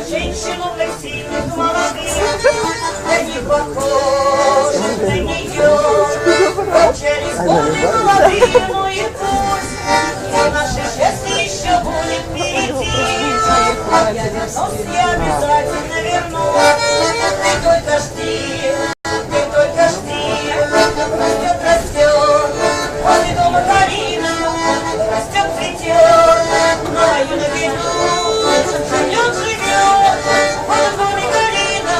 Женщину красивых, молодых, да не похож на нее. Через годы молодые, ну и пусть, и наше счастье еще будет впереди. Я вернусь, я обязательно вернусь. Ты только жди, растет, растет, возле дома калина, растет, цветет, на ее на виду, живет, возле дома калина,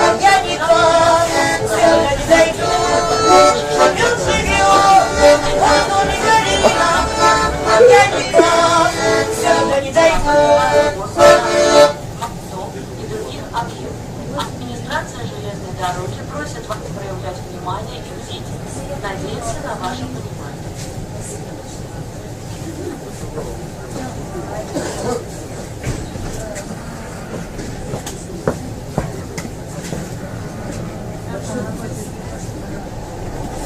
а я никак сюда не дойду. Живет, возле дома калина, а я никак сюда не дойду. Администрация железной дороги просит вас проявлять внимание и бдительность. Надеется на ваше понимание.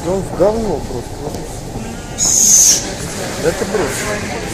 Он в говно просто. Это брось.